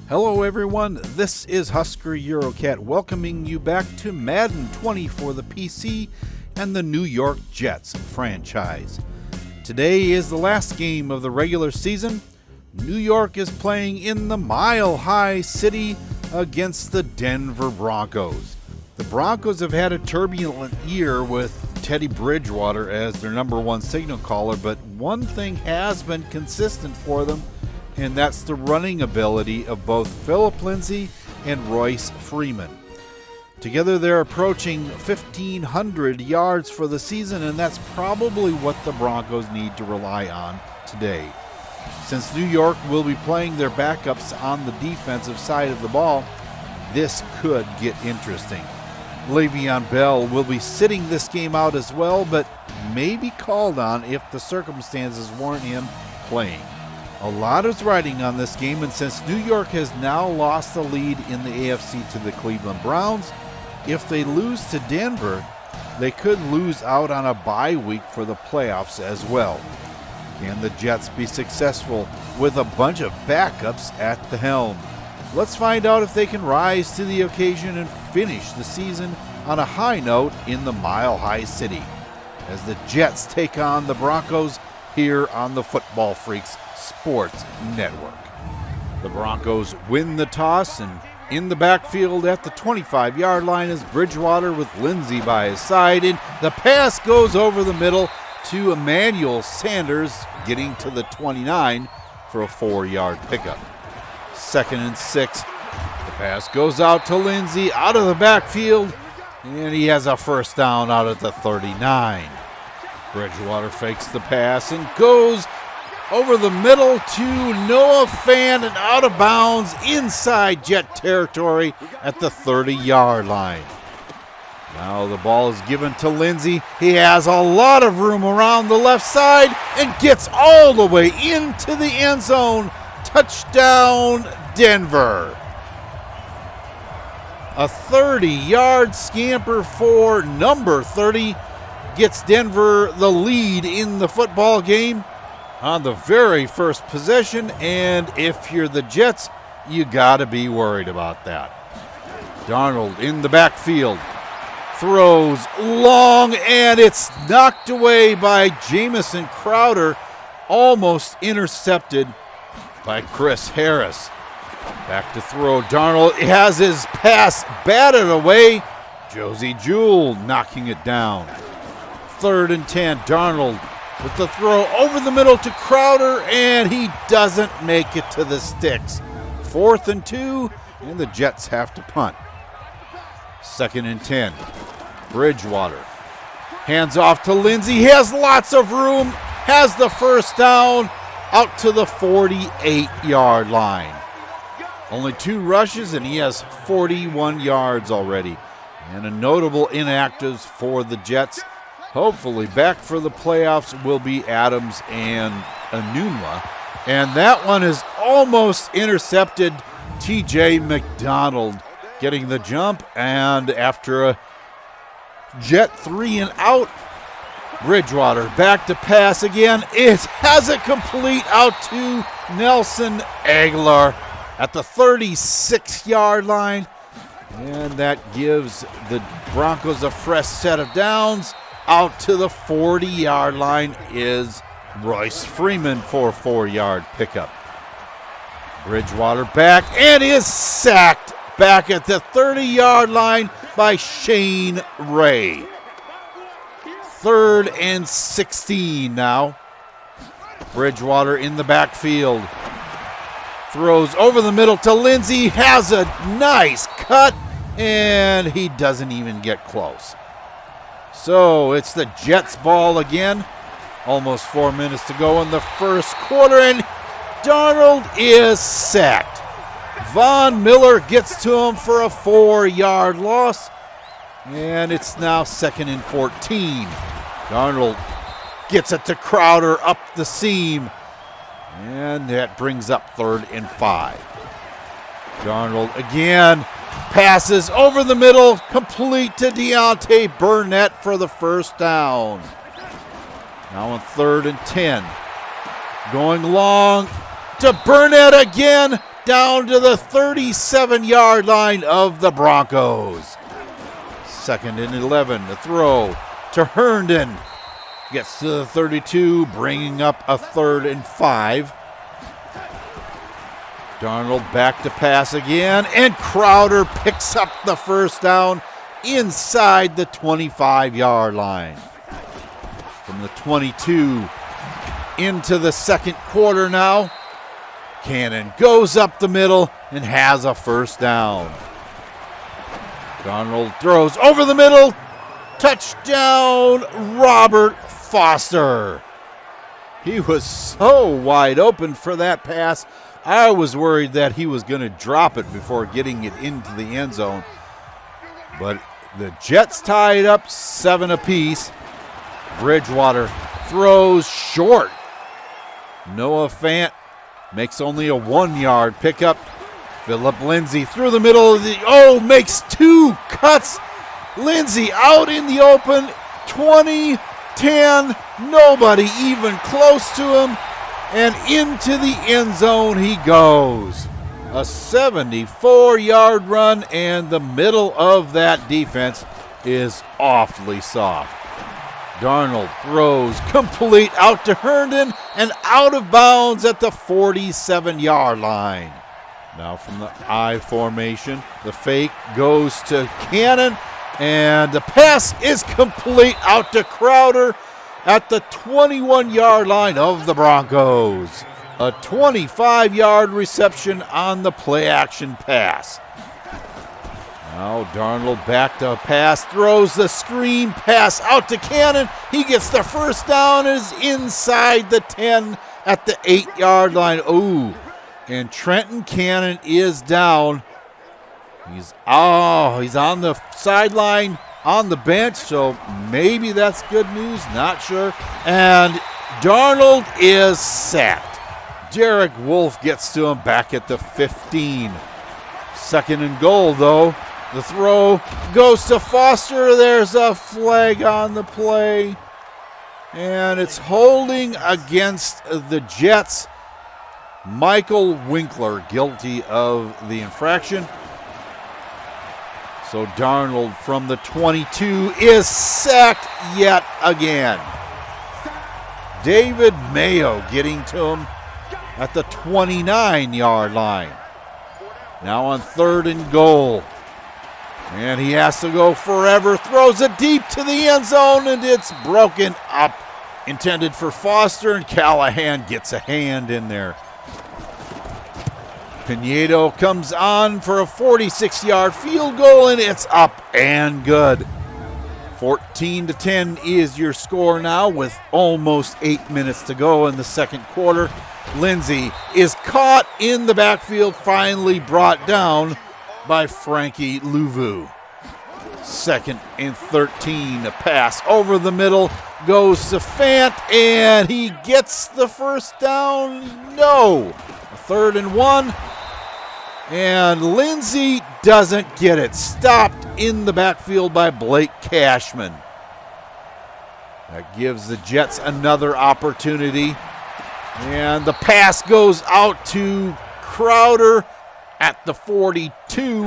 Hello everyone, this is Husker Eurocat welcoming you back to Madden 20 for the PC and the New York Jets franchise. Today is the last game of the regular season. New York is playing in the Mile High City against the Denver Broncos. The Broncos have had a turbulent year with Teddy Bridgewater as their number one signal caller, but one thing has been consistent for them, and that's the running ability of both Phillip Lindsay and Royce Freeman. Together they're approaching 1,500 yards for the season, and that's probably what the Broncos need to rely on today. Since New York will be playing their backups on the defensive side of the ball, this could get interesting. Le'Veon Bell will be sitting this game out as well, but may be called on if the circumstances warrant him playing. A lot is riding on this game, and since New York has now lost the lead in the AFC to the Cleveland Browns, if they lose to Denver, they could lose out on a bye week for the playoffs as well. Can the Jets be successful with a bunch of backups at the helm? Let's find out if they can rise to the occasion and finish the season on a high note in the Mile High City, as the Jets take on the Broncos here on the Football Freaks Sports Network. The Broncos win the toss, and in the backfield at the 25-yard line is Bridgewater with Lindsay by his side, and the pass goes over the middle to Emmanuel Sanders, getting to the 29 for a 4-yard pickup. 2nd and 6. The pass goes out to Lindsay out of the backfield, and he has a first down out at the 39. Bridgewater fakes the pass and goes over the middle to Noah Fant and out of bounds inside Jet territory at the 30-yard line. Now the ball is given to Lindsay. He has a lot of room around the left side and gets all the way into the end zone. Touchdown, Denver. A 30-yard scamper for number 30 gets Denver the lead in the football game on the very first possession, and if you're the Jets, you gotta be worried about that. Darnold in the backfield, throws long, and it's knocked away by Jamison Crowder, almost intercepted by Chris Harris. Back to throw, Darnold has his pass batted away. Josie Jewell knocking it down. 3rd and 10, Darnold with the throw over the middle to Crowder, and he doesn't make it to the sticks. 4th and 2, and the Jets have to punt. 2nd and 10, Bridgewater hands off to Lindsay. He has lots of room, has the first down out to the 48-yard line. Only 2 rushes, and he has 41 yards already. And a notable inactives for the Jets. Hopefully back for the playoffs will be Adams and Enunwa. And that one is almost intercepted. TJ McDonald getting the jump, and after a Jet 3 and out, Bridgewater back to pass again. It has it complete out to Nelson Aguilar at the 36-yard line. And that gives the Broncos a fresh set of downs. Out to the 40-yard line is Royce Freeman for a 4-yard pickup. Bridgewater back and is sacked back at the 30-yard line by Shane Ray. 3rd and 16 now. Bridgewater in the backfield. Throws over the middle to Lindsay. Has a nice cut, and he doesn't even get close. So it's the Jets' ball again. Almost 4 minutes to go in the first quarter, and Darnold is sacked. Von Miller gets to him for a 4-yard loss, and it's now 2nd and 14. Darnold gets it to Crowder up the seam, and that brings up 3rd and 5. Darnold again passes over the middle, complete to Deontay Burnett for the first down. Now on 3rd and 10. Going long to Burnett again. down to the 37-yard line of the Broncos. 2nd and 11, the throw to Herndon. Gets to the 32, bringing up a 3rd and 5. Darnold back to pass again, and Crowder picks up the first down inside the 25-yard line. From the 22 into the second quarter now. Cannon goes up the middle and has a first down. Darnold throws over the middle. Touchdown, Robert Foster. He was so wide open for that pass. I was worried that he was going to drop it before getting it into the end zone. But the Jets tie it up 7 apiece. Bridgewater throws short. Noah Fant makes only a 1-yard pickup. Phillip Lindsay through the middle of the, makes 2 cuts. Lindsay out in the open, 20, 10, nobody even close to him. And into the end zone he goes. A 74-yard run, and the middle of that defense is awfully soft. Darnold throws complete out to Herndon and out of bounds at the 47-yard line. Now from the I formation, the fake goes to Cannon, and the pass is complete out to Crowder at the 21-yard line of the Broncos. A 25-yard reception on the play-action pass. Now Darnold back to pass, throws the screen pass out to Cannon. He gets the first down, is inside the 10 at the 8-yard line. And Trenton Cannon is down. He's on the sideline on the bench, so maybe that's good news, not sure. And Darnold is sacked. Derek Wolfe gets to him back at the 15. 2nd and goal, though. The throw goes to Foster. There's a flag on the play. And it's holding against the Jets. Michael Winkler guilty of the infraction. So Darnold from the 22 is sacked yet again. David Mayo getting to him at the 29-yard line. Now on 3rd and goal. And he has to go forever. Throws it deep to the end zone, and it's broken up. Intended for Foster, and Callahan gets a hand in there. Pinedo comes on for a 46-yard field goal, and it's up and good. 14-10 is your score now with almost 8 minutes to go in the second quarter. Lindsay is caught in the backfield, finally brought down by Frankie Louvu. 2nd and 13, a pass over the middle, goes to Fant, and he gets the first down. No. 3rd and 1. And Lindsay doesn't get it. Stopped in the backfield by Blake Cashman. That gives the Jets another opportunity. And the pass goes out to Crowder at the 42.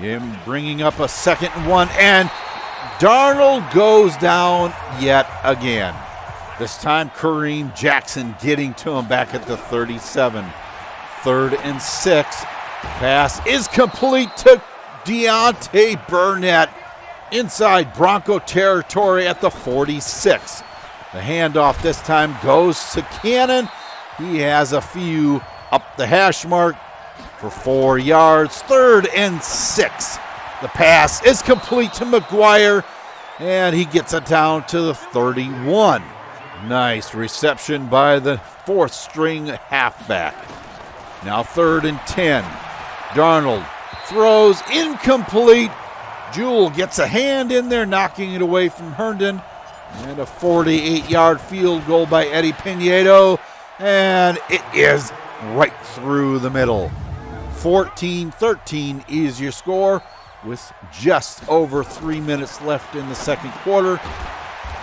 Him bringing up a 2nd and 1. And Darnold goes down yet again. This time Kareem Jackson getting to him back at the 37. 3rd and 6. Pass is complete to Deontay Burnett inside Bronco territory at the 46. The handoff this time goes to Cannon. He has a few up the hash mark for 4 yards. 3rd and 6. The pass is complete to McGuire, and he gets it down to the 31. Nice reception by the 4th-string halfback. Now 3rd and 10. Darnold throws incomplete. Jewell gets a hand in there, knocking it away from Herndon. And a 48-yard field goal by Eddie Pinedo. And it is right through the middle. 14-13 is your score with just over 3 minutes left in the second quarter.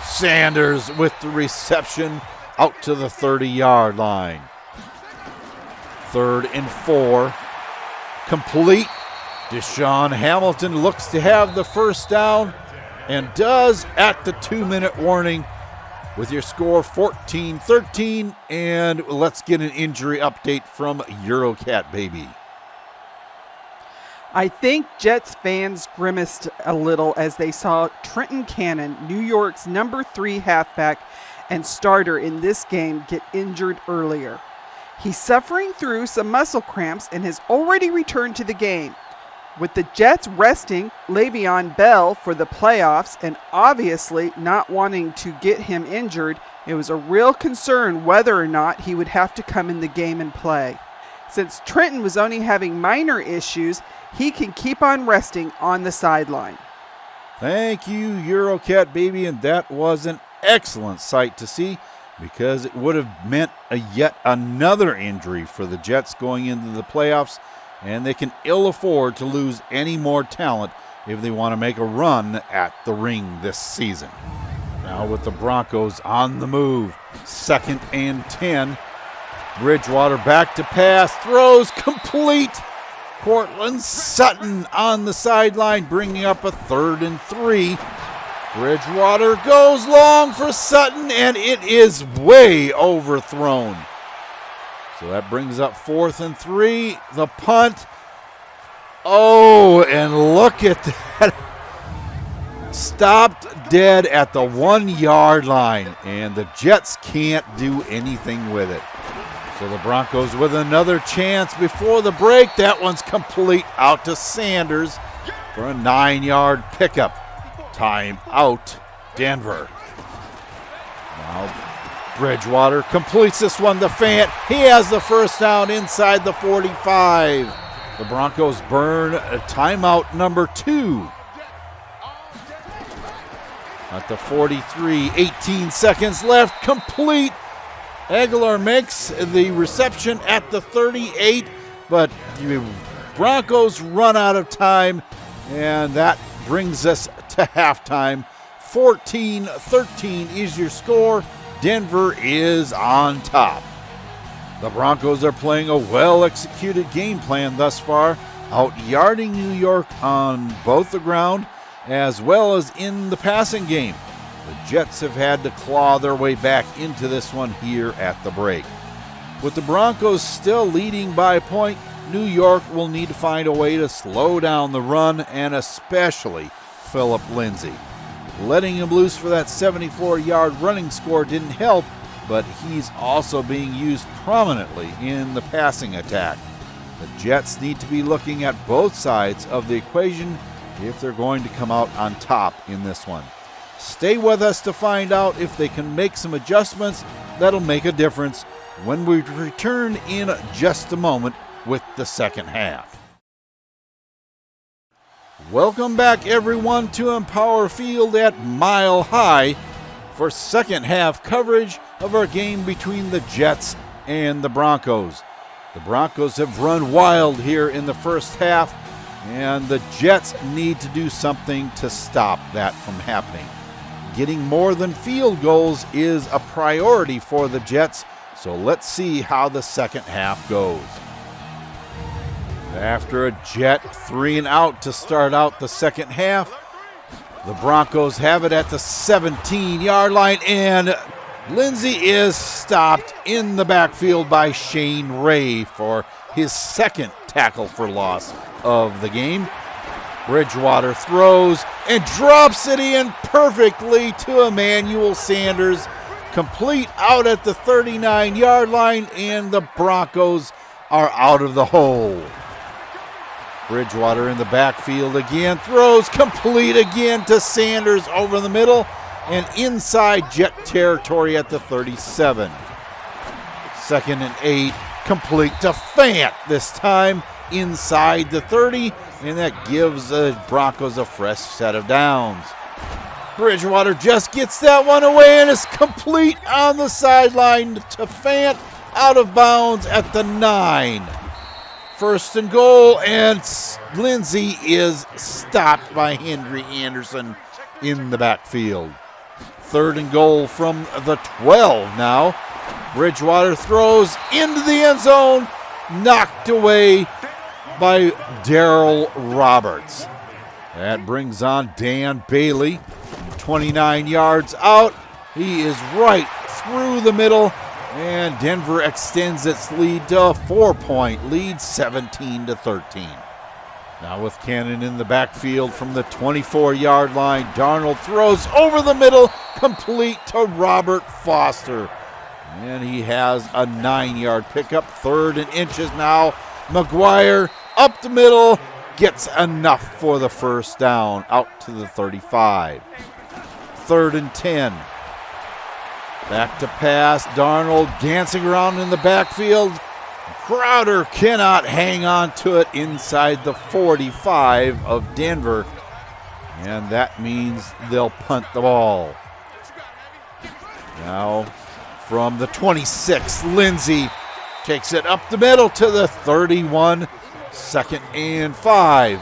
Sanders with the reception out to the 30-yard line. 3rd and 4. Complete. Deshaun Hamilton looks to have the first down and does at the 2-minute warning with your score 14-13. And let's get an injury update from Eurocat, baby. I think Jets fans grimaced a little as they saw Trenton Cannon, New York's number 3 halfback and starter in this game, get injured earlier. He's suffering through some muscle cramps and has already returned to the game. With the Jets resting Le'Veon Bell for the playoffs and obviously not wanting to get him injured, it was a real concern whether or not he would have to come in the game and play. Since Trenton was only having minor issues, he can keep on resting on the sideline. Thank you, Eurocat, baby, and that was an excellent sight to see because it would have meant yet another injury for the Jets going into the playoffs, and they can ill afford to lose any more talent if they want to make a run at the ring this season. Now with the Broncos on the move, 2nd and 10. Bridgewater back to pass, throws complete. Cortland Sutton on the sideline, bringing up a 3rd and 3. Bridgewater goes long for Sutton, and it is way overthrown. So that brings up 4th and 3. The punt. Oh, and look at that. Stopped dead at the 1-yard line, and the Jets can't do anything with it. So the Broncos with another chance before the break. That one's complete out to Sanders for a 9-yard pickup. Time out, Denver. Now Bridgewater completes this one to Fant. He has the first down inside the 45. The Broncos burn a timeout number 2. At the 43, 18 seconds left, complete. Aguilar makes the reception at the 38, but the Broncos run out of time, and that brings us to halftime. 14-13 is your score. Denver is on top. The Broncos are playing a well-executed game plan thus far, out-yarding New York on both the ground as well as in the passing game. The Jets have had to claw their way back into this one here at the break. With the Broncos still leading by a point, New York will need to find a way to slow down the run and especially Phillip Lindsay. Letting him loose for that 74-yard running score didn't help, but he's also being used prominently in the passing attack. The Jets need to be looking at both sides of the equation if they're going to come out on top in this one. Stay with us to find out if they can make some adjustments that'll make a difference when we return in just a moment with the second half. Welcome back, everyone, to Empower Field at Mile High for second half coverage of our game between the Jets and the Broncos. The Broncos have run wild here in the first half, and the Jets need to do something to stop that from happening. Getting more than field goals is a priority for the Jets, so let's see how the second half goes. After a Jet 3-and-out to start out the second half, the Broncos have it at the 17-yard line, and Lindsay is stopped in the backfield by Shane Ray for his second tackle for loss of the game. Bridgewater throws and drops it in perfectly to Emmanuel Sanders, complete out at the 39-yard line, and the Broncos are out of the hole. Bridgewater in the backfield again, throws complete again to Sanders over the middle and inside Jet territory at the 37. 2nd and 8, complete to Fant this time inside the 30, and that gives the Broncos a fresh set of downs. Bridgewater just gets that one away and is complete on the sideline to Fant, out of bounds at the 9. 1st and goal, and Lindsay is stopped by Henry Anderson in the backfield. 3rd and goal from the 12 now. Bridgewater throws into the end zone, knocked away by Darrell Roberts. That brings on Dan Bailey, 29 yards out. He is right through the middle, and Denver extends its lead to a 4-point lead, 17-13. Now with Cannon in the backfield from the 24-yard line, Darnold throws over the middle, complete to Robert Foster. And he has a 9-yard pickup, 3rd and inches now. McGuire up the middle, gets enough for the first down, out to the 35. 3rd and 10. Back to pass, Darnold dancing around in the backfield. Crowder cannot hang on to it inside the 45 of Denver, and that means they'll punt the ball. Now from the 26, Lindsey takes it up the middle to the 31, 2nd and 5.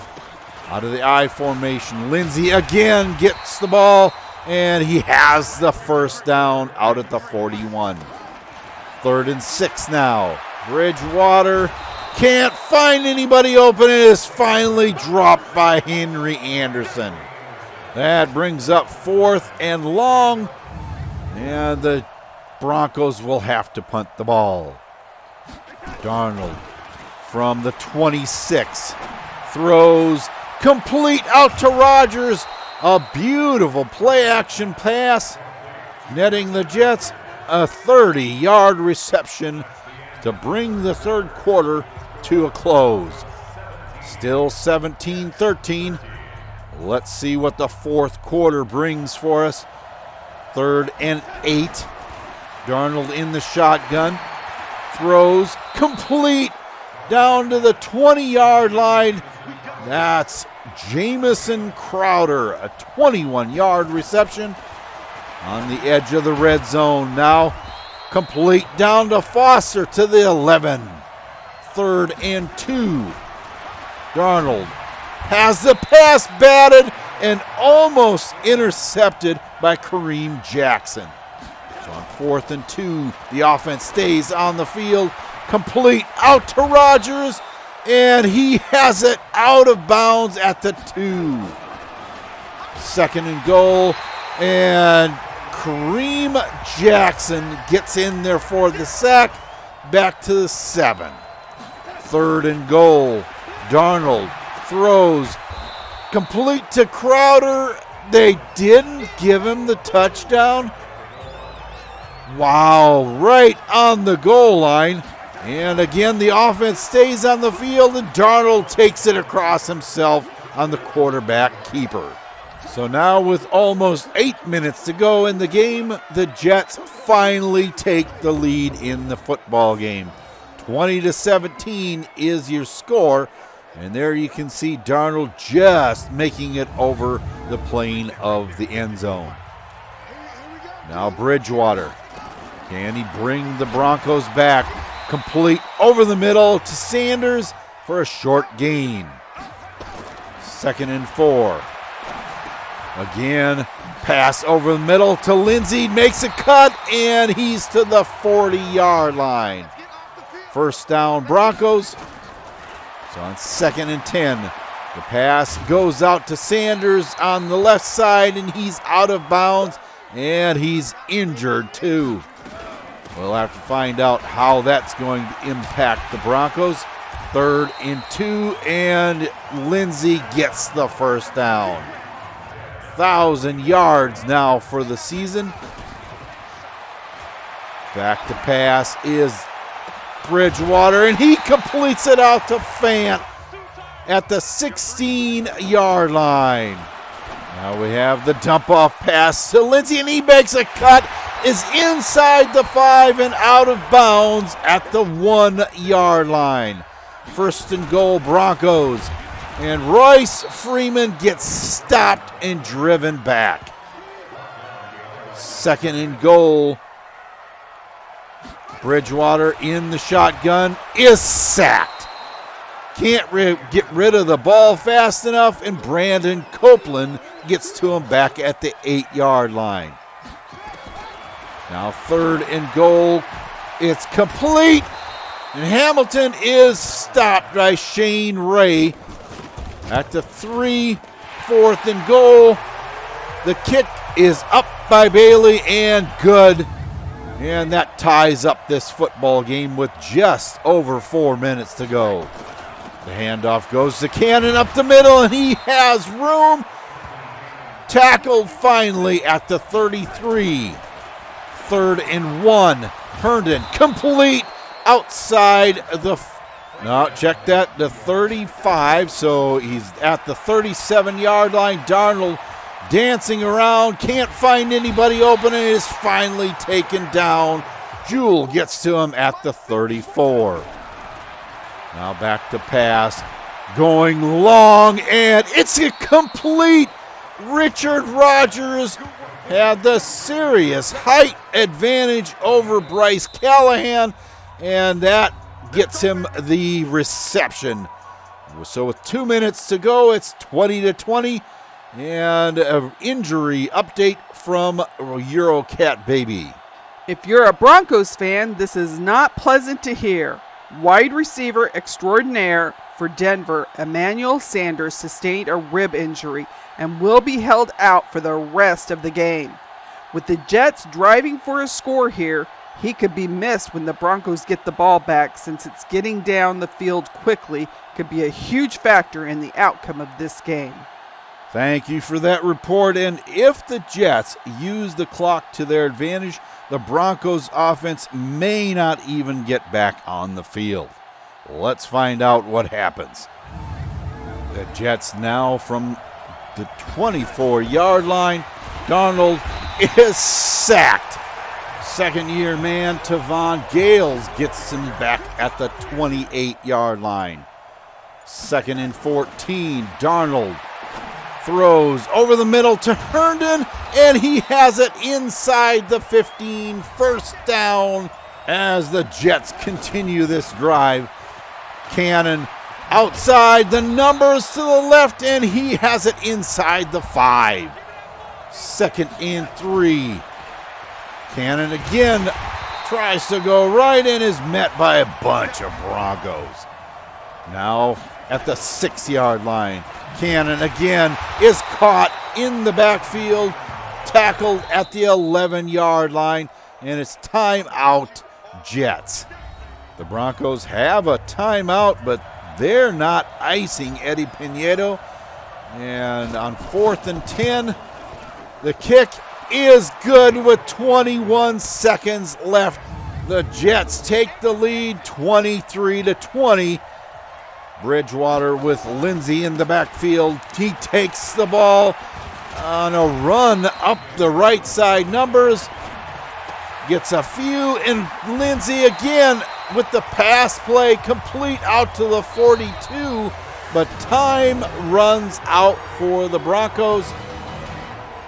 Out of the I formation, Lindsey again gets the ball, and he has the first down out at the 41. 3rd and 6 now. Bridgewater can't find anybody open. It is finally dropped by Henry Anderson. That brings up 4th and long, and the Broncos will have to punt the ball. Darnold from the 26 throws complete out to Rodgers. A beautiful play-action pass, netting the Jets a 30-yard reception to bring the third quarter to a close. Still 17-13. Let's see what the fourth quarter brings for us. 3rd and 8. Darnold in the shotgun. Throws complete down to the 20-yard line. That's Jamison Crowder, a 21-yard reception on the edge of the red zone now. Complete down to Foster to the 11. 3rd and 2. Darnold has the pass batted and almost intercepted by Kareem Jackson. So on 4th and 2, the offense stays on the field. Complete out to Rodgers, and he has it out of bounds at the 2. 2nd and goal, and Kareem Jackson gets in there for the sack, back to the 7. 3rd and goal. Darnold throws complete to Crowder. They didn't give him the touchdown. Wow, right on the goal line. And again, the offense stays on the field, and Darnold takes it across himself on the quarterback keeper. So now with almost 8 minutes to go in the game, the Jets finally take the lead in the football game. 20-17 is your score. And there you can see Darnold just making it over the plane of the end zone. Now Bridgewater. Can he bring the Broncos back? Complete over the middle to Sanders for a short gain. 2nd and 4. Again, pass over the middle to Lindsey, makes a cut, and he's to the 40-yard line. First down, Broncos. So on 2nd and 10, the pass goes out to Sanders on the left side, and he's out of bounds, and he's injured too. We'll have to find out how that's going to impact the Broncos. 3rd and 2, and Lindsey gets the first down. 1,000 yards now for the season. Back to pass is Bridgewater, and he completes it out to Fant at the 16-yard line. Now we have the dump-off pass to Lindsey, and he makes a cut, is inside the 5 and out of bounds at the 1-yard line. 1st and goal, Broncos. And Royce Freeman gets stopped and driven back. 2nd and goal. Bridgewater in the shotgun is sacked. Can't get rid of the ball fast enough, and Brandon Copeland gets to him back at the 8-yard line. Now 3rd and goal. It's complete, And Hamilton is stopped by Shane Ray at the 3, 4th and goal. The kick is up by Bailey and good. And that ties up this football game with just over 4 minutes to go. The handoff goes to Cannon up the middle, and he has room. Tackled finally at the 33. 3rd and 1. Herndon complete outside the... No, check that. The 35, so he's at the 37-yard line. Darnold dancing around, can't find anybody open, and is finally taken down. Jewell gets to him at the 34. Now back to pass, going long, and it's a complete. Richard Rodgers had the serious height advantage over Bryce Callahan, and that gets him the reception. So with 2 minutes to go, it's 20-20. And an injury update from Eurocat Baby. If you're a Broncos fan, this is not pleasant to hear. Wide receiver extraordinaire for Denver, Emmanuel Sanders, sustained a rib injury and will be held out for the rest of the game. With the Jets driving for a score here, he could be missed when the Broncos get the ball back, since it's getting down the field quickly could be a huge factor in the outcome of this game. Thank you for that report. And if the Jets use the clock to their advantage, the Broncos offense may not even get back on the field. Let's find out what happens. The Jets now from the 24-yard line. Darnold is sacked. Second-year man Tavon Gales gets him back at the 28-yard line. 2nd and 14. Darnold throws over the middle to Herndon, and he has it inside the 15. First down as the Jets continue this drive. Cannon outside, the numbers to the left, and he has it inside the 5. 2nd and 3. Cannon again tries to go right and is met by a bunch of Broncos. Now at the 6-yard line. Cannon again is caught in the backfield, tackled at the 11-yard line, and it's timeout, Jets. The Broncos have a timeout, but they're not icing Eddie Pinedo. And on 4th and 10, the kick is good with 21 seconds left. The Jets take the lead 23-20. Bridgewater with Lindsey in the backfield. He takes the ball on a run up the right side. Numbers gets a few, and Lindsey again with the pass play complete out to the 42. But time runs out for the Broncos,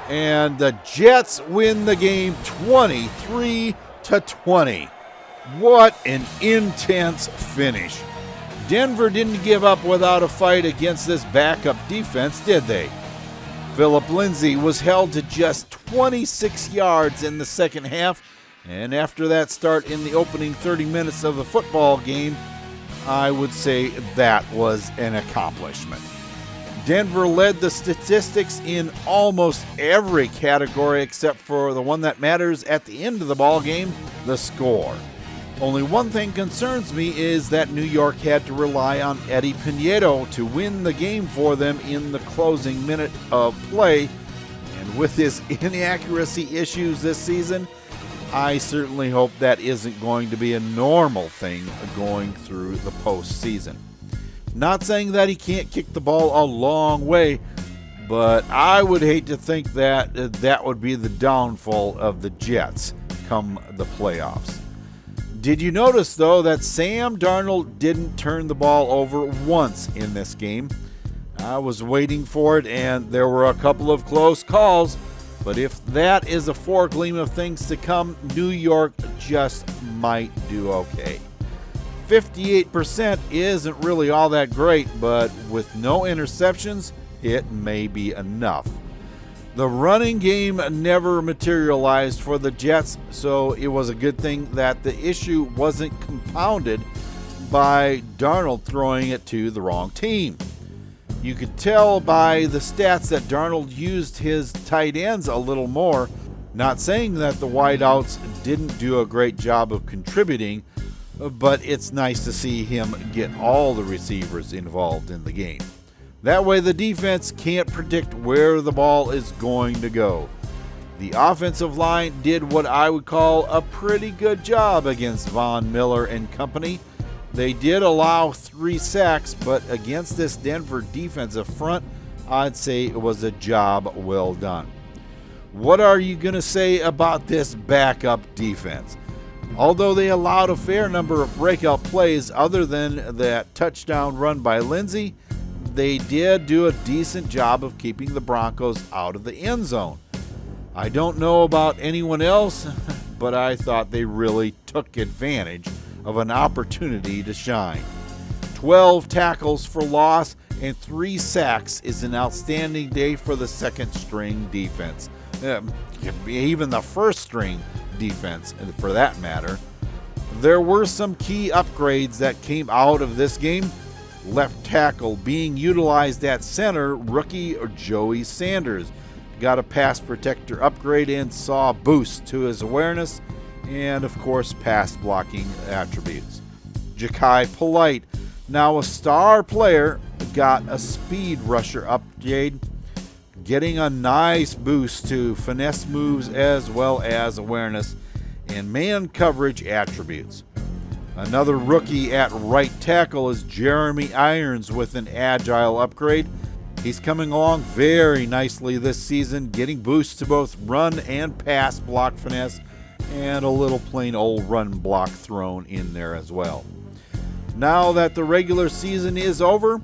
and the Jets win the game 23-20. What an intense finish. Denver didn't give up without a fight against this backup defense, did they? Philip Lindsay was held to just 26 yards in the second half, and after that start in the opening 30 minutes of the football game, I would say that was an accomplishment. Denver led the statistics in almost every category except for the one that matters at the end of the ball game, the score. Only one thing concerns me is that New York had to rely on Eddie Pinedo to win the game for them in the closing minute of play. And with his inaccuracy issues this season, I certainly hope that isn't going to be a normal thing going through the postseason. Not saying that he can't kick the ball a long way, but I would hate to think that that would be the downfall of the Jets come the playoffs. Did you notice, though, that Sam Darnold didn't turn the ball over once in this game? I was waiting for it, and there were a couple of close calls. But if that is a foregleam of things to come, New York just might do okay. 58% isn't really all that great, but with no interceptions, it may be enough. The running game never materialized for the Jets, so it was a good thing that the issue wasn't compounded by Darnold throwing it to the wrong team. You could tell by the stats that Darnold used his tight ends a little more. Not saying that the wideouts didn't do a great job of contributing, but it's nice to see him get all the receivers involved in the game. That way the defense can't predict where the ball is going to go. The offensive line did what I would call a pretty good job against Von Miller and company. They did allow 3 sacks, but against this Denver defensive front, I'd say it was a job well done. What are you going to say about this backup defense? Although they allowed a fair number of breakout plays other than that touchdown run by Lindsey, they did do a decent job of keeping the Broncos out of the end zone. I don't know about anyone else, but I thought they really took advantage of an opportunity to shine. 12 tackles for loss and 3 sacks is an outstanding day for the second string defense. Even the first string defense, for that matter. There were some key upgrades that came out of this game. Left tackle being utilized at center, rookie Joey Sanders got a pass protector upgrade and saw a boost to his awareness and, of course, pass blocking attributes. Ja'Kai Polite, now a star player, got a speed rusher upgrade, getting a nice boost to finesse moves as well as awareness and man coverage attributes. Another rookie at right tackle is Jeremy Irons with an agile upgrade. He's coming along very nicely this season, getting boosts to both run and pass block finesse and a little plain old run block thrown in there as well. Now that the regular season is over,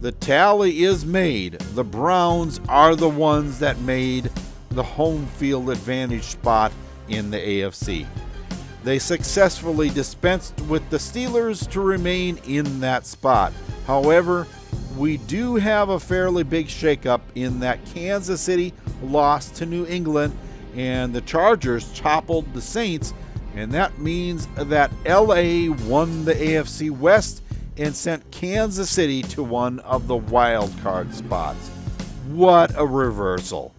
the tally is made. The Browns are the ones that made the home field advantage spot in the AFC. They successfully dispensed with the Steelers to remain in that spot. However, we do have a fairly big shakeup in that Kansas City lost to New England and the Chargers toppled the Saints, and that means that LA won the AFC West and sent Kansas City to one of the wild card spots. What a reversal.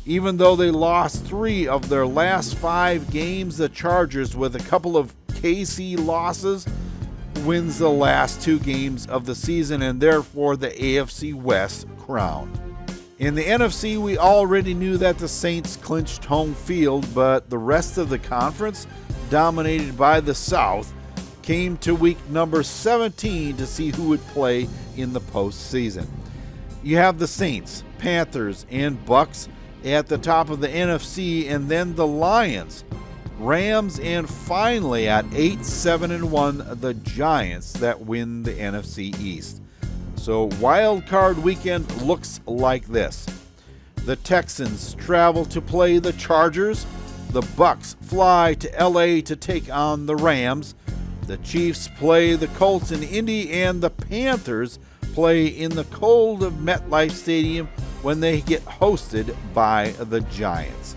Even though they lost 3 of their last 5 games, the Chargers, with a couple of KC losses, wins the last 2 games of the season and therefore the AFC West crown. In the NFC, we already knew that the Saints clinched home field, but the rest of the conference, dominated by the South, came to week number 17 to see who would play in the postseason. You have the Saints, Panthers, and Bucks at the top of the NFC, and then the Lions, Rams, and finally at 8-7-1, the Giants that win the NFC East. So wild card weekend looks like this. The Texans travel to play the Chargers. The Bucks fly to LA to take on the Rams. The Chiefs play the Colts in Indy, and the Panthers play in the cold of MetLife Stadium when they get hosted by the Giants.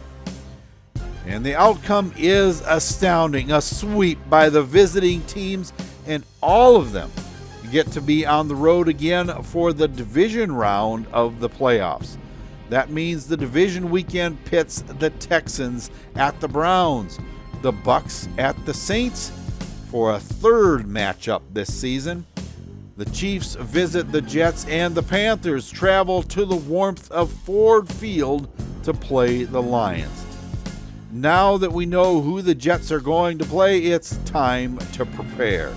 And the outcome is astounding. A sweep by the visiting teams, and all of them get to be on the road again for the division round of the playoffs. That means the division weekend pits the Texans at the Browns, the Bucks at the Saints for a 3rd matchup this season. The Chiefs visit the Jets, and the Panthers travel to the warmth of Ford Field to play the Lions. Now that we know who the Jets are going to play, it's time to prepare.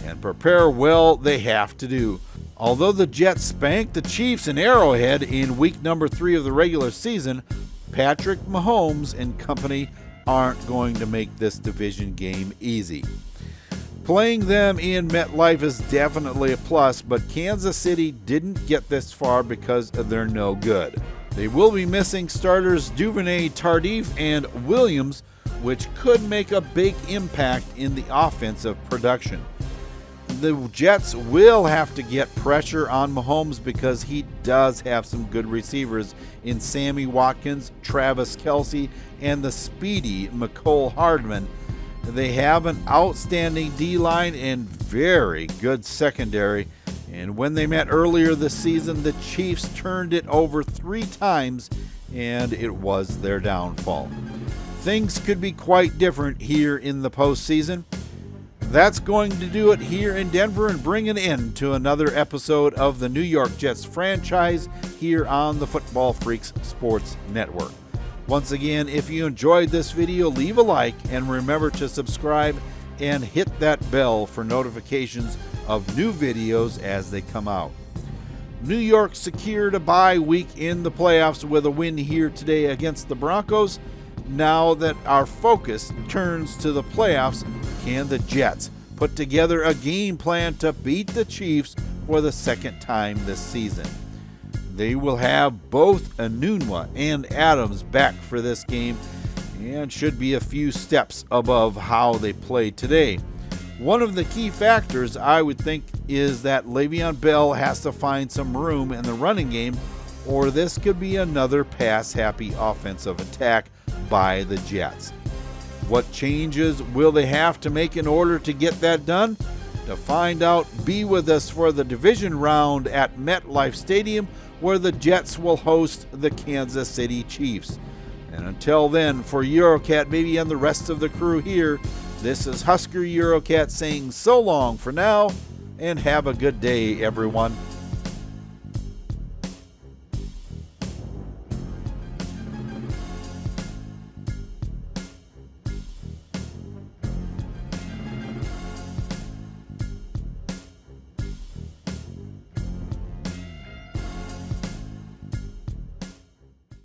And prepare well they have to do. Although the Jets spanked the Chiefs in Arrowhead in week number 3 of the regular season, Patrick Mahomes and company aren't going to make this division game easy. Playing them in MetLife is definitely a plus, but Kansas City didn't get this far because they're no good. They will be missing starters Duvernay, Tardif, and Williams, which could make a big impact in the offensive production. The Jets will have to get pressure on Mahomes because he does have some good receivers in Sammy Watkins, Travis Kelce, and the speedy Mecole Hardman. They have an outstanding D-line and very good secondary. And when they met earlier this season, the Chiefs turned it over 3 times, and it was their downfall. Things could be quite different here in the postseason. That's going to do it here in Denver and bring an end to another episode of the New York Jets franchise here on the Football Freaks Sports Network. Once again, if you enjoyed this video, leave a like and remember to subscribe and hit that bell for notifications of new videos as they come out. New York secured a bye week in the playoffs with a win here today against the Broncos. Now that our focus turns to the playoffs, can the Jets put together a game plan to beat the Chiefs for the second time this season? They will have both Enunwa and Adams back for this game and should be a few steps above how they played today. One of the key factors, I would think, is that Le'Veon Bell has to find some room in the running game, or this could be another pass-happy offensive attack by the Jets. What changes will they have to make in order to get that done? To find out, be with us for the division round at MetLife Stadium, where the Jets will host the Kansas City Chiefs. And until then, for Eurocat Baby and the rest of the crew here, this is Husker Eurocat saying so long for now, and have a good day, everyone.